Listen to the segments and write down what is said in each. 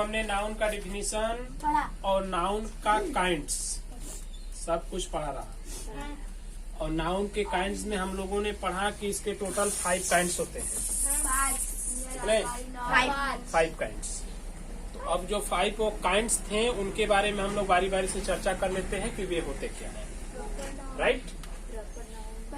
हमने नाउन का डिफिनीशन और नाउन का काइंड्स सब कुछ पढ़ा रहा। और नाउन के काइंड्स में हम लोगों ने पढ़ा कि इसके टोटल 5 काइंड्स होते हैं। 5 काइंड्स। तो अब जो 5 वो काइंड्स थे उनके बारे में हम लोग बारी बारी से चर्चा कर लेते हैं कि वे होते क्या है। राइट।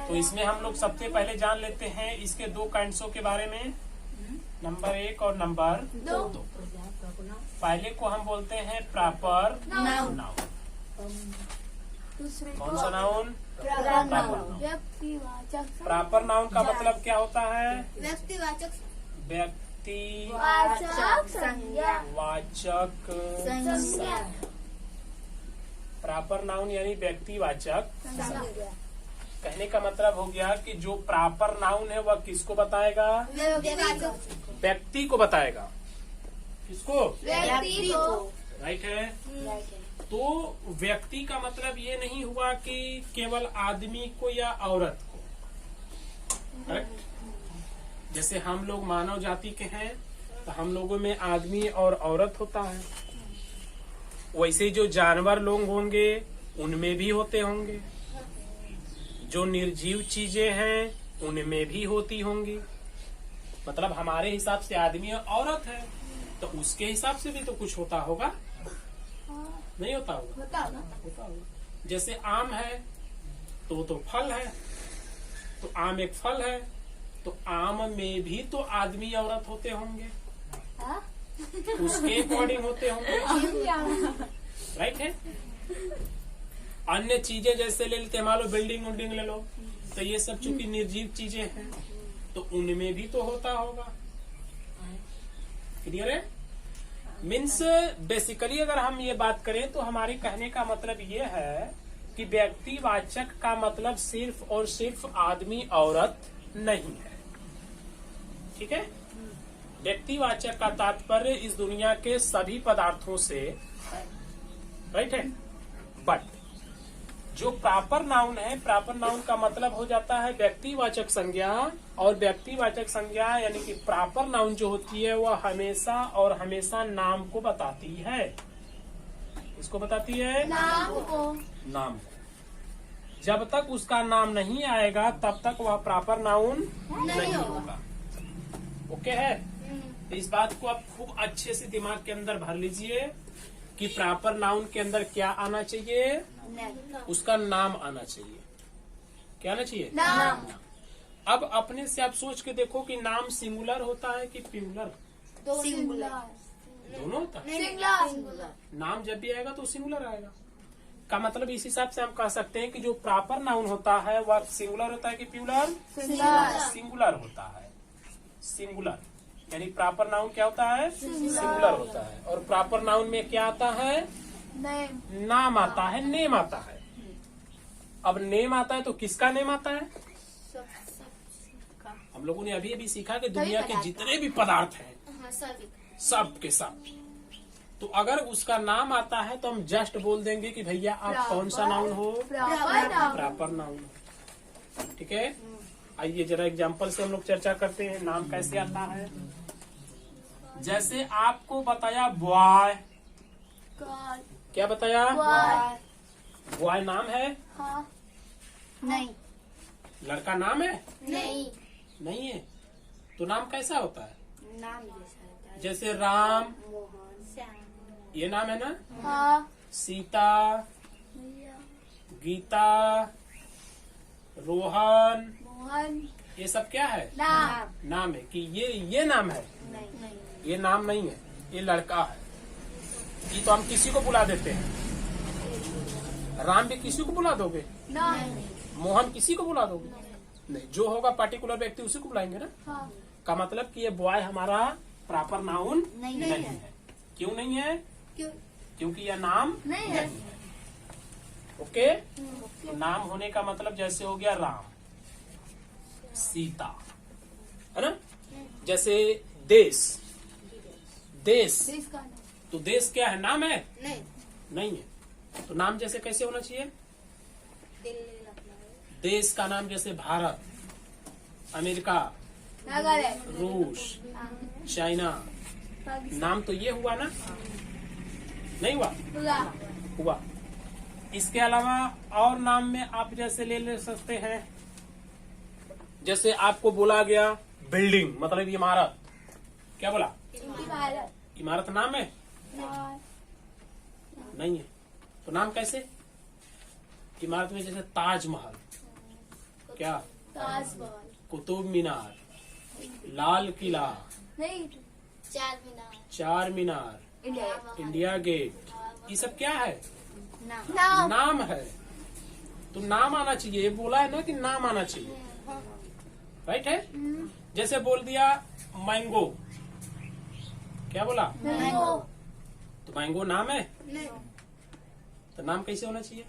तो इसमें हम लोग सबसे पहले जान लेते हैं इसके 2 काइंड्सों के बारे में, नंबर 1 और नंबर 2। पहले को हम बोलते हैं प्रॉपर नाउन। कौन सा नाउन? प्रॉपर नाउन का मतलब क्या होता है? व्यक्तिवाचक संज्ञा। प्रॉपर नाउन यानी व्यक्तिवाचक संज्ञा। कहने का मतलब हो गया कि जो प्रॉपर नाउन है वह किसको बताएगा? व्यक्ति को बताएगा। किसको? व्यक्ति को। राइट है। तो व्यक्ति का मतलब ये नहीं हुआ कि केवल आदमी को या औरत को। करेक्ट। जैसे हम लोग मानव जाति के हैं तो हम लोगों में आदमी और औरत होता है, वैसे जो जानवर लोग होंगे उनमें भी होते होंगे, जो निर्जीव चीजें हैं उनमें भी होती होंगी। मतलब हमारे हिसाब से आदमी और औरत है तो उसके हिसाब से भी तो कुछ होता होगा, नहीं होता होगा? होता होगा। जैसे आम है तो फल है, तो आम एक फल है तो आम में भी तो आदमी औरत होते होंगे, उसके अकॉर्डिंग होते होंगे। राइट है। अन्य चीजें जैसे ले लेते, मान लो बिल्डिंग उल्डिंग ले लो, तो ये सब चूंकि निर्जीव चीजें हैं तो उनमें भी तो होता होगा। क्लियर है? मीन्स बेसिकली अगर हम ये बात करें तो हमारे कहने का मतलब ये है कि व्यक्तिवाचक का मतलब सिर्फ और सिर्फ आदमी औरत नहीं है। ठीक है। व्यक्तिवाचक का तात्पर्य इस दुनिया के सभी पदार्थों से, राइट है। बट जो प्रॉपर नाउन है, प्रॉपर नाउन का मतलब हो जाता है व्यक्तिवाचक संज्ञा। और व्यक्तिवाचक संज्ञा यानी कि प्रॉपर नाउन जो होती है वह हमेशा और हमेशा नाम को बताती है। इसको बताती है? नाम को। नाम को। जब तक उसका नाम नहीं आएगा तब तक वह प्रॉपर नाउन नहीं होगा। ओके है? तो इस बात को आप खूब अच्छे से दिमाग के अंदर भर लीजिए कि प्रॉपर नाउन के अंदर क्या आना चाहिए? उसका नाम आना चाहिए। क्या आना चाहिए? नाम। अब अपने से आप सोच के देखो कि नाम सिंगुलर होता है कि प्लूरल? सिंगुलर। दोनों होता है। सिंगुलर। नाम जब भी आएगा तो सिंगुलर आएगा। का मतलब इस हिसाब से हम कह सकते हैं कि जो प्रॉपर नाउन होता है वह सिंगुलर होता है कि प्लूरल? सिंगुलर होता है। सिंगुलर यानी प्रॉपर नाउन क्या होता है? सिंगुलर होता है। और प्रॉपर नाउन में क्या आता है? नाम आता है, नेम आता है। अब नेम आता है तो किसका नेम आता है? हम लोगों ने अभी अभी सीखा कि दुनिया के जितने भी पदार्थ हैं सब के सब। तो अगर उसका नाम आता है तो हम जस्ट बोल देंगे कि भैया आप कौन सा नाउन हो? प्रॉपर नाउन हो। ठीक है। आइए जरा एग्जाम्पल से हम लोग चर्चा करते हैं नाम कैसे आता है। जैसे आपको बताया बॉय, क्या बताया? बॉय नाम है? नहीं। लड़का नाम है? नहीं। नहीं है। तो नाम कैसा होता है? नाम जैसा होता है। जैसे राम, मोहन, श्याम। ये नाम है ना? हाँ। सीता, गीता, रोहन, मोहन। ये सब क्या है? नाम। नाम है कि ये नाम है? नहीं। ये नाम नहीं है, ये लड़का है। ये तो हम किसी को बुला देते हैं। राम भी किसी को बुला दोगे? नहीं। मोहन किसी को बुला दोगे? नहीं। जो होगा पर्टिकुलर व्यक्ति उसी को बुलाएंगे ना। हाँ। का मतलब कि ये बॉय हमारा प्रॉपर नाउन नहीं है। क्यों नहीं है? क्योंकि यह नाम नहीं है। ओके। तो नाम होने का मतलब जैसे हो गया राम, सीता, है ना। जैसे देश, देश तो देश क्या है? नाम है? नहीं है। तो नाम जैसे कैसे होना चाहिए? देश का नाम जैसे भारत, अमेरिका, रूस, चाइना, नाम तो ये हुआ ना, नहीं हुआ? हुआ। इसके अलावा और नाम में आप जैसे ले सकते हैं, जैसे आपको बोला गया बिल्डिंग मतलब इमारत, क्या बोला? इमारत नाम है? नहीं है। तो नाम कैसे? इमारत में जैसे ताजमहल, क्या? कुतुब मीनार, लाल किला, चार मीनार, इंडिया गेट, ये सब क्या है? नाम है। तो नाम आना चाहिए, ये बोला है ना कि नाम आना चाहिए, राइट है? जैसे बोल दिया मैंगो, क्या बोला? तो मैंगो नाम है? तो नाम कैसे होना चाहिए?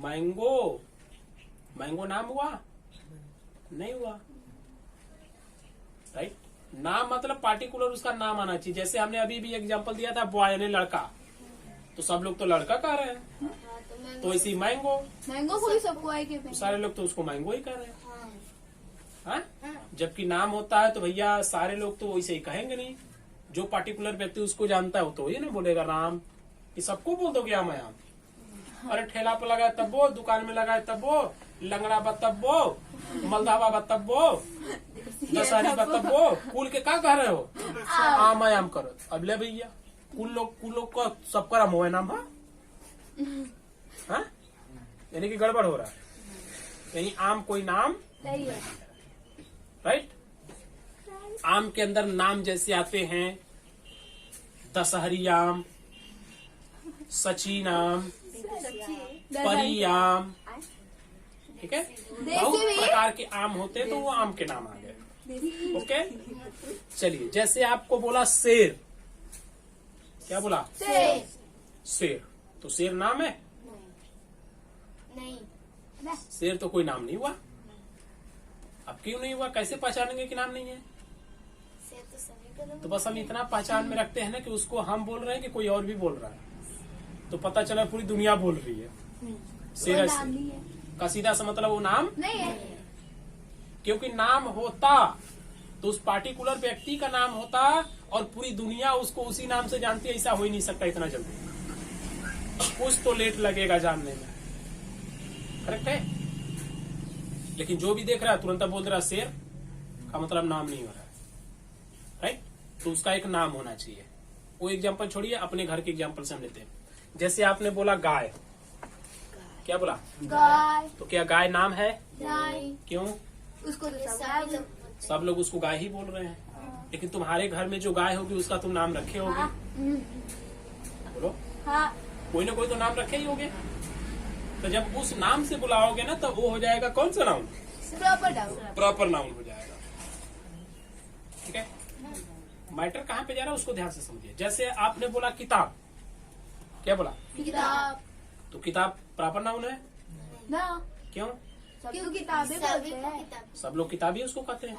मैंगो, मैंगो नाम हुआ? नहीं हुआ, राइट? नाम मतलब पार्टिकुलर उसका नाम आना चाहिए। जैसे हमने अभी भी एग्जांपल दिया था बॉय यानी लड़का, तो सब लोग तो लड़का कह रहे हैं, तो इसी मैंगो को भी सबको आएगी। तो सारे लोग तो उसको मैंगो ही कह रहे हैं, हाँ? जबकि नाम होता है तो भैया सारे लोग तो वैसे ही कहेंगे नहीं, जो पार्टिकुलर व्यक्ति उसको जानता है वो तो वही ना बोलेगा राम। कि सबको बोल दोगे आम आम? अरे ठेला पे लगाए तब वो, दुकान में लगाए तब वो, लंगड़ा बा तब वो, मलदावा बा तब वो, दशहरी बा तब वो, कुल के क्या कह रहे हो? आम आम करो। अब ले भैया कुल लोग का सबका राम हुआ नाम, हाँ? यानी कि गड़बड़ हो रहा है, यानी आम कोई नाम, राइट? आम के अंदर नाम जैसे आते हैं दशहरी आम, सची आम, परी आम, ठीक है? बहुत प्रकार के आम होते हैं, तो वो आम के नाम आ गए। ओके, चलिए जैसे आपको बोला शेर, क्या बोला? शेर। तो शेर नाम है? नहीं। शेर तो कोई नाम नहीं हुआ। अब क्यों नहीं हुआ? कैसे पहचानेंगे कि नाम नहीं है? तो बस हम इतना पहचान में रखते हैं ना कि उसको हम बोल रहे हैं कि कोई और भी बोल रहा है, तो पता चला पूरी दुनिया बोल रही है। शेर का सीधा सा मतलब वो नाम नहीं है, क्योंकि नाम होता तो उस पार्टिकुलर व्यक्ति का नाम होता और पूरी दुनिया उसको उसी नाम से जानती है। ऐसा हो ही नहीं सकता इतना जल्दी, कुछ तो लेट लगेगा जानने में, करेक्ट है? लेकिन जो भी देख रहा है तुरंत बोल दे रहा शेर का मतलब नाम नहीं हो रहा है, राइट? तो उसका एक नाम होना चाहिए। वो एग्जांपल छोड़िए, अपने घर के एग्जांपल से हम लेते हैं। जैसे आपने बोला गाय, क्या बोला? गाय। तो क्या गाय नाम है? नहीं। क्यों? उसको तो सब लोग उसको गाय ही बोल रहे हैं, लेकिन तुम्हारे घर में जो गाय होगी उसका तुम नाम रखे होगे, बोलो? हाँ। कोई ना कोई तो नाम रखे ही होगे। तो जब उस नाम से बुलाओगे ना तो वो हो जाएगा कौन सा नाउन? प्रॉपर नाउन हो जाएगा, ठीक है? मैटर कहाँ पे जा रहा है उसको ध्यान से समझिए। जैसे आपने बोला किताब, क्या बोला? किताब। तो किताब प्रॉपर नाउन है ना, क्यों? क्यों किताबें बोलते हैं। सब लोग किताब ही उसको कहते हैं,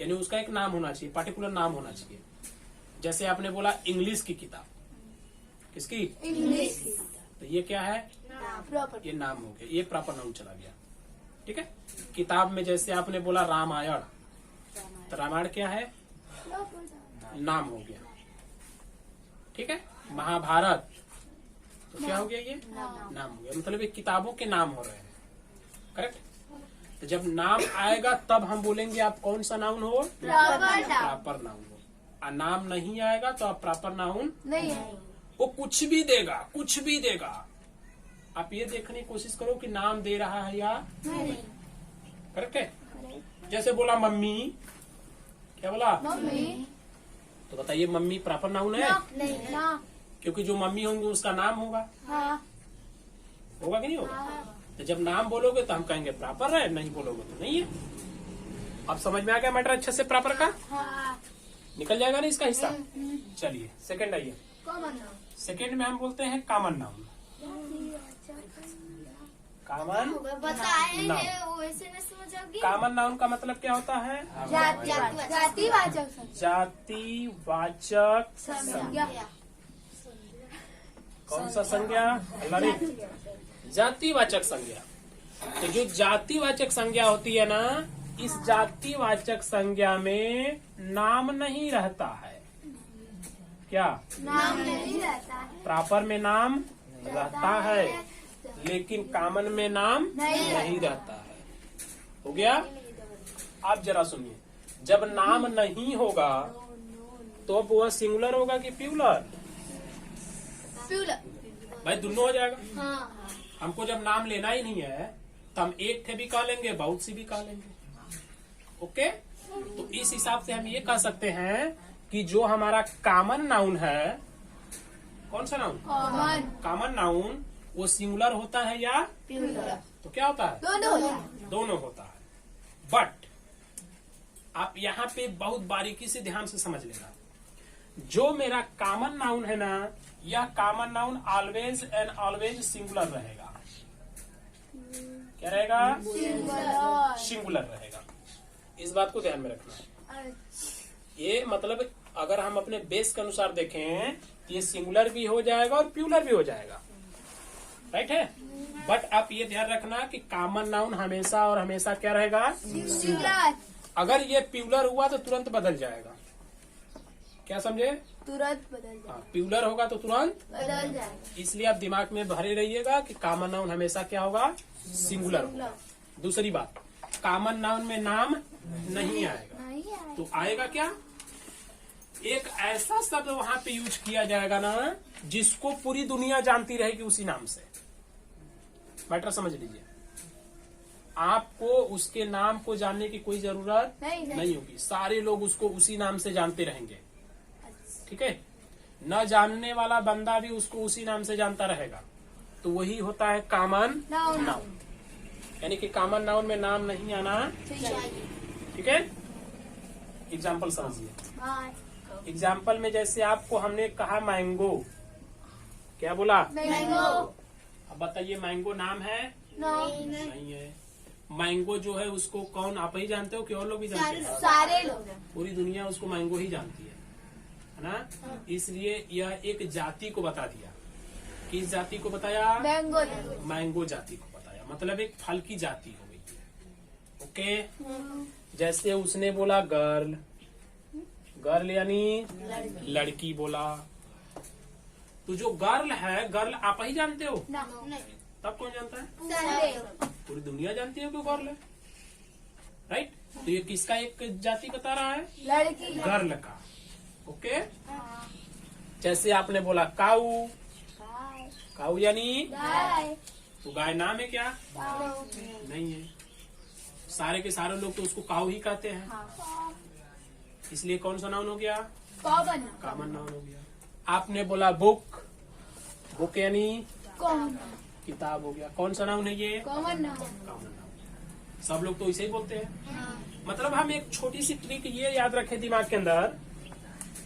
यानी उसका एक नाम होना चाहिए, पार्टिकुलर नाम होना चाहिए। जैसे आपने बोला इंग्लिश की किताब, किसकी? इंग्लिश। तो ये क्या है? प्रॉपर। ये नाम हो गया, ये प्रॉपर नाउन चला गया, ठीक है? किताब में जैसे आपने बोला रामायण, तो रामायण क्या है? नाम हो गया, ठीक है? महाभारत तो क्या हो गया? ये नाम हो गया। मतलब ये किताबों के नाम हो रहे हैं, करेक्ट? तो जब नाम आएगा तब हम बोलेंगे आप कौन सा नाउन हो? प्रॉपर नाउन हो। और नाम नहीं आएगा तो आप प्रॉपर नाउन नहीं है। वो कुछ भी देगा, कुछ भी देगा। आप ये देखने की कोशिश करो कि नाम दे रहा है या नहीं। करेक्ट है? जैसे बोला मम्मी, क्या बोला? मम्मी। तो बताइए मम्मी प्रॉपर नाउन है? नहीं ना, क्योंकि जो मम्मी होंगे उसका नाम होगा, हाँ। होगा कि नहीं होगा? तो जब नाम बोलोगे तो हम कहेंगे प्रॉपर है, नहीं बोलोगे तो नहीं है। अब समझ में आ गया मैटर अच्छे से प्रॉपर का? हाँ। निकल जाएगा ना इसका हिस्सा। चलिए सेकंड आइए। कॉमन। सेकंड में हम बोलते हैं कॉमन नाउन। कॉमन बताएंगे नाउन। वैसे नहीं समझोगी। कॉमन नाउन का मतलब क्या होता है? जातिवाचक जातिवाचक संज्ञा। कौन सा संज्ञा? जातिवाचक संज्ञा। तो जो जातिवाचक संज्ञा होती है ना, इस जातिवाचक संज्ञा में नाम नहीं रहता है। क्या? नाम नहीं रहता है। प्रॉपर में नाम रहता है, लेकिन कॉमन में नाम नहीं रहता है। हो गया? आप जरा सुनिए, जब नाम नहीं होगा तो अब वह सिंगुलर होगा कि प्यूलर? प्यूलर। भाई दोनों हो जाएगा। हाँ। हमको जब नाम लेना ही नहीं है तो हम एक थे भी कह लेंगे, बहुत सी भी कह लेंगे। ओके, तो इस हिसाब से हम ये कह सकते हैं कि जो हमारा कॉमन नाउन है, कौन सा नाउन? कॉमन। कॉमन नाउन वो सिंगुलर होता है या प्यूलर। तो क्या होता है? दोनों होता है। दोनों होता है। बट आप यहाँ पे बहुत बारीकी से ध्यान से समझ लेना, जो मेरा कॉमन नाउन है ना, यह common noun always and always singular रहेगा। क्या रहेगा? सिंगुलर। सिंगुलर रहेगा। इस बात को ध्यान में रखना है। ये मतलब अगर हम अपने बेस के अनुसार देखें तो ये सिंगुलर भी हो जाएगा और प्यूलर भी हो जाएगा। राइट है? बट आप ये ध्यान रखना कि कॉमन नाउन हमेशा और हमेशा क्या रहेगा? सिंगुलर। अगर ये प्यूलर हुआ तो तुरंत बदल जाएगा। क्या समझे? तुरंत बदल जाए। हाँ, प्यूलर होगा तो तुरंत। बदल जाए। इसलिए आप दिमाग में भरे रहिएगा कि कॉमन नाउन हमेशा क्या होगा? सिंगुलर होगा। दूसरी बात, कॉमन नाउन में नाम नहीं आएगा। नहीं आए। तो आएगा क्या? एक ऐसा शब्द वहां पे यूज किया जाएगा ना जिसको पूरी दुनिया जानती रहेगी उसी नाम से। मैटर समझ लीजिए, आपको उसके नाम को जानने की कोई जरूरत नहीं होगी। सारे लोग उसको उसी नाम से जानते रहेंगे। ठीक है? न जानने वाला बंदा भी उसको उसी नाम से जानता रहेगा। तो वही होता है कॉमन नाउन। नाउन। यानी कि कॉमन नाउन में नाम नहीं आना। ठीक है? एग्जाम्पल समझिए। एग्जाम्पल में जैसे आपको हमने कहा मैंगो, क्या बोला? मैंगो। अब बताइए, मैंगो नाम है? नहीं है। मैंगो जो है उसको कौन, आप ही जानते हो कि और लोग भी जानते हैं? सारे लोग। पूरी दुनिया उसको मैंगो ही जानती है ना? इसलिए यह एक जाति को बता दिया। किस जाति को बताया? मैंगो। मैंगो जाति को बताया, मतलब एक फल की जाति हो गई। ओके, जैसे उसने बोला गर्ल, गर्ल यानी लड़की बोला। तो जो गर्ल है, गर्ल आप ही जानते हो, तब कौन जानता है? पूरी दुनिया जानती है कि गर्ल है। राइट? तो ये किसका एक जाति बता रहा है? लड़की। गर्ल का। ओके, जैसे आपने बोला काऊ, काऊ यानी गाय। तो गाय नाम है क्या? नहीं है। सारे के सारे लोग तो उसको काऊ ही कहते हैं। इसलिए कौन सा नाउन हो गया? कॉमन। कॉमन नाउन हो गया। आपने बोला बुक, बुक यानी कॉमन। किताब हो गया। कौन सा नाउन है ये? Common noun. Common noun. सब लोग तो इसे ही बोलते हैं। मतलब हम एक छोटी सी ट्रिक ये याद रखें दिमाग के अंदर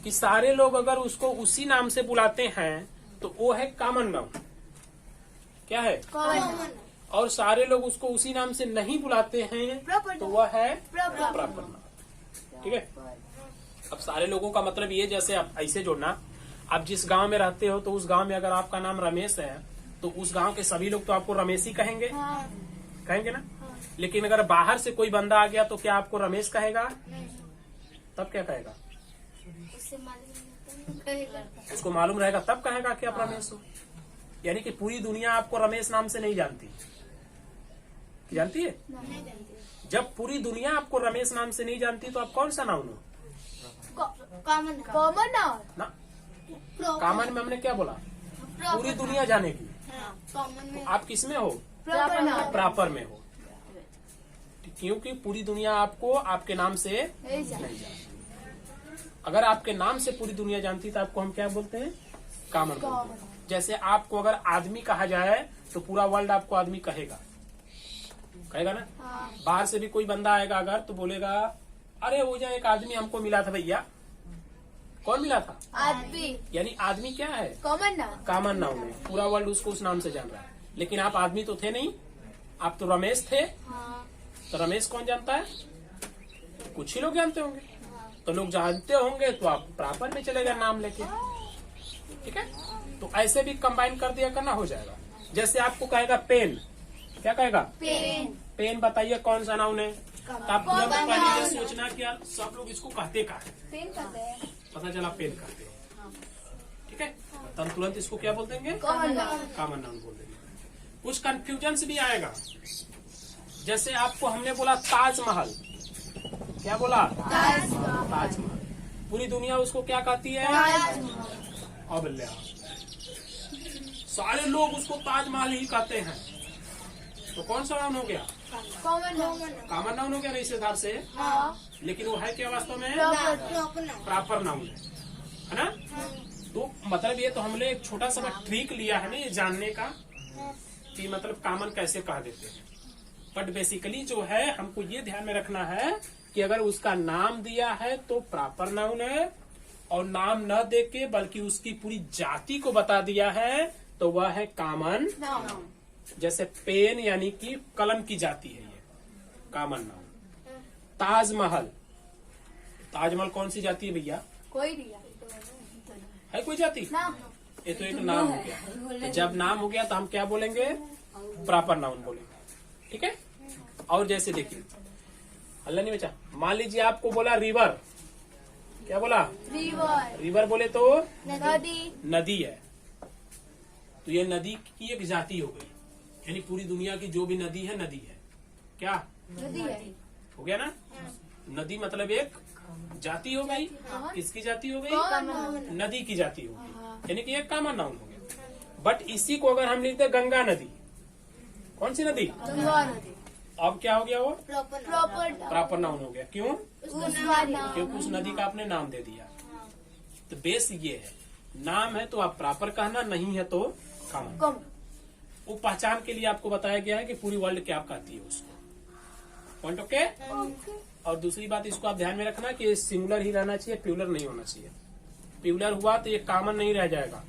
कि सारे लोग अगर उसको उसी नाम से बुलाते हैं तो वो है कॉमन नाउन। क्या है? कॉमन। और सारे लोग उसको उसी नाम से नहीं बुलाते हैं तो वह है प्रॉपर नाउन। ठीक है? अब सारे लोगों का मतलब ये, जैसे आप ऐसे जोड़ना, आप जिस गांव में रहते हो तो उस गांव में अगर आपका नाम रमेश है तो उस गांव के सभी लोग तो आपको रमेश ही कहेंगे। कहेंगे ना? लेकिन अगर बाहर से कोई बंदा आ गया तो क्या आपको रमेश कहेगा? तब क्या कहेगा? उसको मालूम रहेगा तब कहेगा कि आप रमेश हो। यानी कि पूरी दुनिया आपको रमेश नाम से नहीं जानती। जानती है? जब पूरी दुनिया आपको रमेश नाम से नहीं जानती तो आप कौन सा नाउन हो? कॉमन। कॉमन नाउन ना, कॉमन में हमने क्या बोला? पूरी दुनिया जानेगी। कॉमन में आप किस में हो? Proper noun. प्रॉपर में हो। क्योंकि पूरी दुनिया आपको आपके नाम से नहीं नहीं जानती। अगर आपके नाम से पूरी दुनिया जानती तो आपको हम क्या बोलते हैं? कॉमन बोलते हैं। जैसे आपको अगर आदमी कहा जाए तो पूरा वर्ल्ड आपको आदमी कहेगा ना? बाहर से भी कोई बंदा आएगा अगर तो बोलेगा, अरे वो जो एक आदमी हमको मिला था भैया। कौन मिला था? आदमी। यानी आदमी क्या है? Common noun. कॉमन नाउन है। पूरा वर्ल्ड उसको उस नाम से जान रहा है। लेकिन आप आदमी तो थे नहीं, आप तो रमेश थे। तो रमेश कौन जानता है? कुछ ही लोग जानते होंगे। तो लोग जानते होंगे तो आप प्रॉपर में चले गए नाम लेके। ठीक है? तो ऐसे भी कंबाइन कर दिया करना, हो जाएगा। जैसे आपको कहेगा पेन, क्या कहेगा? पेन। पेन बताइए कौन सा नाउन है? तो आप तुरंत पहले ये सोचना कि यार सब लोग इसको कहते का है, पेन कहते हैं। पता चला पेन कहते हैं, ठीक है। तो हम तुरंत इसको क्या बोल देंगे, कॉमन नाउन। कॉमन नाउन बोल देंगे। कुछ कंफ्यूजन भी आएगा, जैसे आपको हमने बोला ताजमहल, क्या बोला, ताजमहल, पूरी दुनिया उसको क्या कहती है, अब ले आओ, सारे लोग उसको ताजमहल ही कहते हैं, तो कौन सा नाउन हो गया, कॉमन नाउन। कॉमन नाउन हो गया ना इस हिसाब से। हाँ। लेकिन वो है क्या वास्तव में, प्रॉपर प्रॉपर नाउन है ना। तो मतलब ये तो हमने एक छोटा सा ट्रिक लिया है ना ये जानने का कि मतलब कॉमन कैसे कह देते हैं। बट बेसिकली जो है हमको ये ध्यान में रखना है कि अगर उसका नाम दिया है तो प्रॉपर नाउन है, और नाम न दे के बल्कि उसकी पूरी जाति को बता दिया है तो वह है कॉमन नाउन। जैसे पेन यानी कि कलम की जाति है, ये कॉमन नाउन। ताजमहल, ताजमहल कौन सी जाति है भैया, कोई दिया है कोई जाति, नाम। ये तो एक नाम हो गया। तो जब नाम हो गया तो हम क्या बोलेंगे, प्रॉपर नाउन बोलेंगे, ठीक है। और जैसे देखिए अल्लाह नहीं बचा, मान लीजिए आपको बोला रिवर, क्या बोला, रिवर। रिवर बोले तो नदी। नदी है, तो ये नदी की एक जाति हो गई, यानी पूरी दुनिया की जो भी नदी है क्या नदी है। हो गया ना। नदी मतलब एक जाति हो गई, किसकी जाति हो गई, कॉमन। नदी की जाति हो गई, यानी कि एक कॉमन नाउन हो गया। बट इसी को अगर हम लिखते गंगा नदी, कौन सी नदी, गंगा नदी। अब क्या हो गया, वो प्रॉपर प्रॉपर नाउन हो गया। क्यों, उसका नाम। क्योंकि उस नदी का आपने नाम दे दिया। तो बेस ये है, नाम है तो आप प्रॉपर कहना, नहीं है तो कॉमन। कॉमन। वो पहचान के लिए आपको बताया गया है कि पूरी वर्ल्ड क्या कहती है उसको, पॉइंट ओके। और दूसरी बात इसको आप ध्यान में रखना कि सिंगुलर ही रहना चाहिए, प्लूरल नहीं होना चाहिए। प्लूरल हुआ तो ये कॉमन नहीं रह जाएगा,